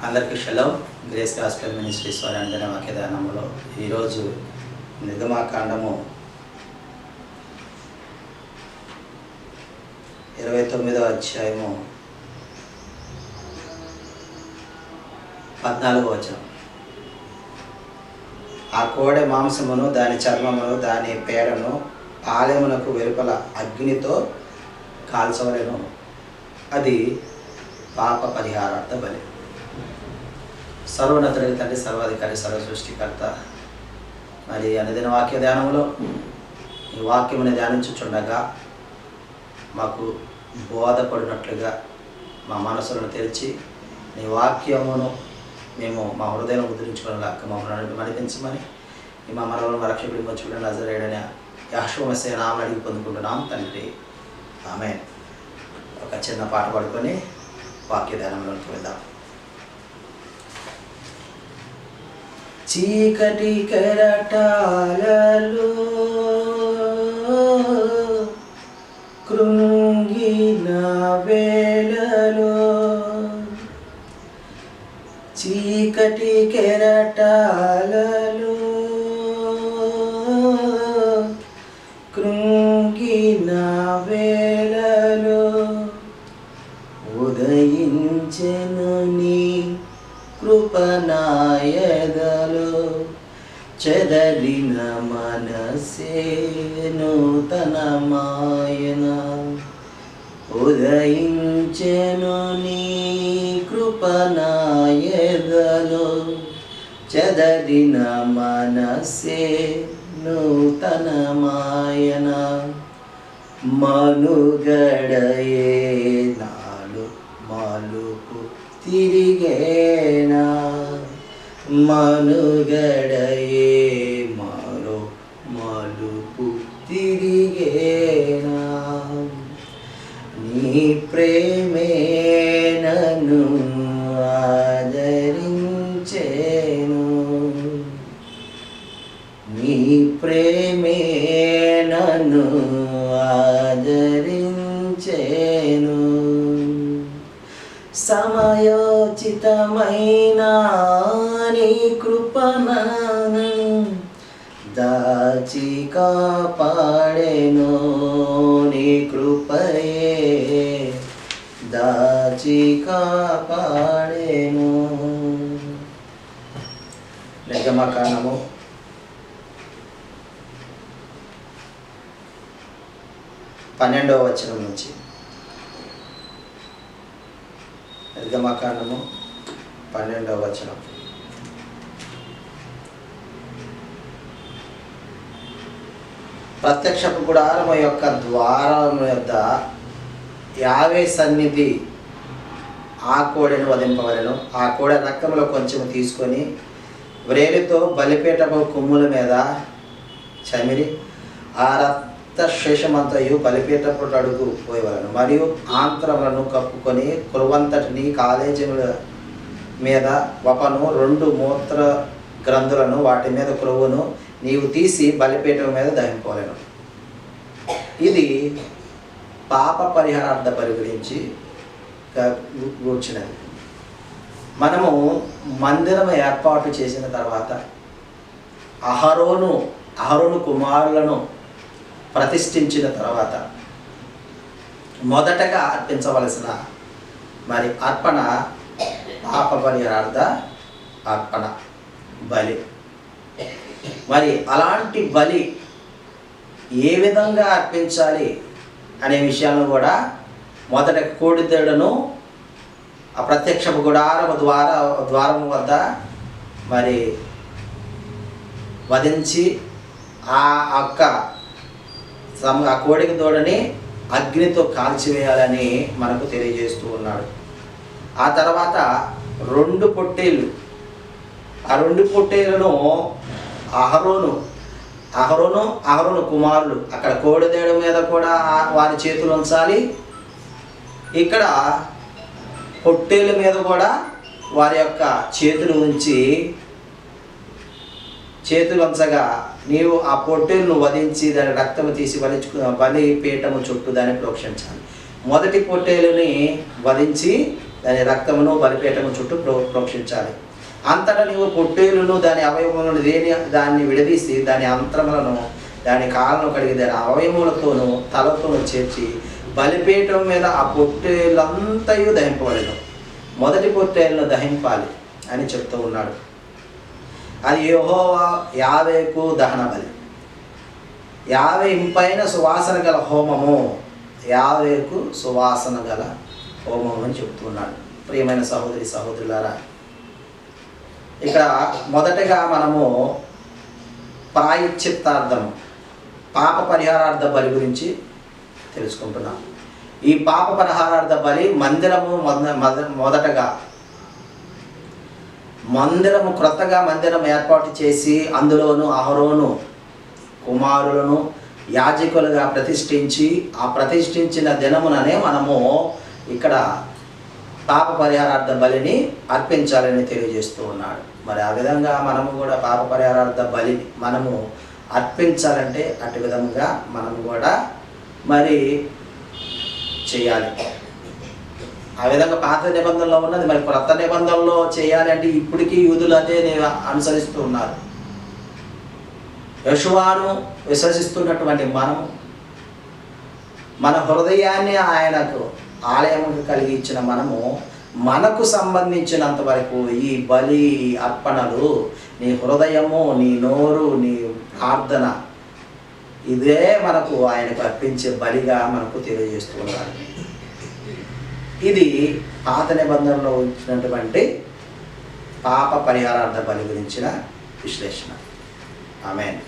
అందరికీ shalom. Grace gospel ministries వారి అనుదిన వాక్యదానంలో ఈరోజు నిర్గమాకాండము 29వ అధ్యాయము 14వ వచనం. ఆ కోడె మాంసమును దాని చర్మమును దాని పేడను ఆలయమునకు వెలుపల అగ్నితో కాల్చవలెను, అది పాప పరిహారార్థ బలి. సర్వోన్నతుడి తండ్రి, సర్వాధికారి, సర్వ సృష్టికర్త, మరి అనుదిన వాక్య ధ్యానంలో ఈ వాక్యముని ధ్యానించుచుండగా మాకు బోధపడినట్లుగా మా మనసులను తెరిచి నీ వాక్యమును మేము మా హృదయం ముద్రించుకునేలాగా మమ్మల్ని నడిపించమని మా మనలో రక్షకుడి మర్చిపోయిన నజరేయుడైన యెహోవా మెస్సీయ నామమున అడిగి పొందుకుంటున్నాం తండ్రి, ఆమేన్. ఒక చిన్న పాట పాడుకొని వాక్య ధ్యానంలోకి వెళ్దాం. చీకటి కెరటాలలో కృంగిన వేళలో, చీకటి కెరటాలలో కృంగిన వేళలో ఉదయించెను నీ కృపనాయదలో, చెదరిన మనసే నూతనమాయన. ఉదయించెను నీ కృపనాయదలో, చెదరిన మనసే నూతనమాయన. మనుగడయే నాలు మలుపు తిరిగేనా, మనుగడయే మరో మలుపు తిరిగేనా. నీ ప్రేమే నన్ను ఆదరించేను, నీ ప్రేమే నన్ను ఆదరించేను. సమయోచితమైన నీ కృపను దాచి కాపాడెను, నీ కృపయే దాచి కాపాడెను. నిర్గమకాండము 12వ వచనం నుంచి. నిర్గమకాండము 12వ వచనం. ప్రత్యక్షపు గుడారము యొక్క ద్వారము యొద్ద యావే సన్నిధి ఆ కోడెను వధింపవలెను. ఆ కోడె రక్తంలో కొంచెం తీసుకొని వ్రేలితో బలిపీఠపు కొమ్ముల మీద చమిరి ఆ రక్త శేషమంతయు బలిపీఠపు అడుగు పోయవలను, మరియు ఆంత్రములను కప్పుకొని కురువంతటిని కాలేజముల మీద వపను 2 మూత్ర గ్రంథులను వాటి మీద క్రొవ్వును నీవు తీసి బలిపీఠం మీద దహింపవలెను. ఇది పాప పరిహారార్థ బలి గురించి కూర్చున్నది. మనము మందిరం ఏర్పాటు చేసిన తర్వాత అహరోను కుమారులను ప్రతిష్ఠించిన తర్వాత మొదటగా అర్పించవలసిన మరి అర్పణ పాప పరిహారార్థ అర్పణ బలి. మరి అలాంటి బలి ఏ విధంగా అర్పించాలి అనే విషయాలను కూడా మొదట కోడిదూడను ఆ ప్రత్యక్షపు గుడారము ద్వారము వద్ద మరి వధించి ఆ కోడికి దూడని అగ్నితో కాల్చివేయాలని మనకు తెలియజేస్తూ ఉన్నాడు. ఆ తర్వాత 2 పొట్టేళ్ళు, ఆ 2 పొట్టేళ్లను అహరోను కుమారులు అక్కడ కోడిదేడు మీద కూడా వారి చేతులు ఉంచాలి, ఇక్కడ పొట్టేళ్ళ మీద కూడా వారి యొక్క చేతులు ఉంచి చేతులు ఉంచగా నీవు ఆ పొట్టేలును వధించి దాని రక్తము తీసి బలి పీఠము చుట్టూ దాన్ని ప్రోక్షించాలి. మొదటి పొట్టేలుని వధించి దాని రక్తమును బలిపీఠము చుట్టూ ప్రోక్షించాలి. అంతటా నీవు పొట్టేలును దాని అవయవములను దాన్ని విడదీసి దాని అంతరములను దాని కాళ్ళను కడిగి దాని అవయములతోనూ తలతోనూ చేర్చి బలిపీఠం మీద ఆ పొట్టేలంతయు దహింపబడేను. మొదటి పొట్టేలను దహింపాలి అని చెప్తూ ఉన్నాడు. అది యెహోవా యావేకు దహన బలి. యావే ఇంపైన సువాసన గల హోమము, యావేకు సువాసన గల హోమము అని చెప్తున్నాడు. ప్రియమైన సహోదరి సహోదరులారా, ఇక్కడ మొదటగా మనము ప్రాయశ్చిత్తార్థము, పాప పరిహారార్థ బలి గురించి తెలుసుకుంటున్నాం. ఈ పాప పరిహారార్థ బలి క్రొత్తగా మందిరం ఏర్పాటు చేసి అందులోను అహరోను కుమారులను యాజకులుగా ప్రతిష్ఠించి ఆ ప్రతిష్ఠించిన దినముననే మనము ఇక్కడ పాప పరిహారార్థ బలిని అర్పించాలని తెలియజేస్తూ ఉన్నాడు. మరి ఆ విధంగా మనము కూడా పాప పరిహారార్థ బలిని మనము అర్పించాలంటే అటు విధంగా మనము కూడా మరి చేయాలి. ఆ విధంగా పాత నిబంధనలో ఉన్నది మరి క్రొత్త నిబంధనలో చేయాలి అంటే ఇప్పటికీ యూదులు అదే అనుసరిస్తూ ఉన్నారు. యెషువాను విశ్వసిస్తున్నటువంటి మనము మన హృదయాన్ని ఆయనకు ఆలయముకు కలిగి ఇచ్చిన మనము మనకు సంబంధించినంత వరకు ఈ బలి అర్పణలు, నీ హృదయము, నీ నోరు, నీ ప్రార్థన, ఇదే మనకు ఆయనకు అర్పించే బలిగా మనకు తెలియజేస్తున్నాడు. ఇది పాత నిబంధనలో ఉంచినటువంటి పాప పరిహారార్థ బలి గురించిన విశ్లేషణ. ఆమేన్.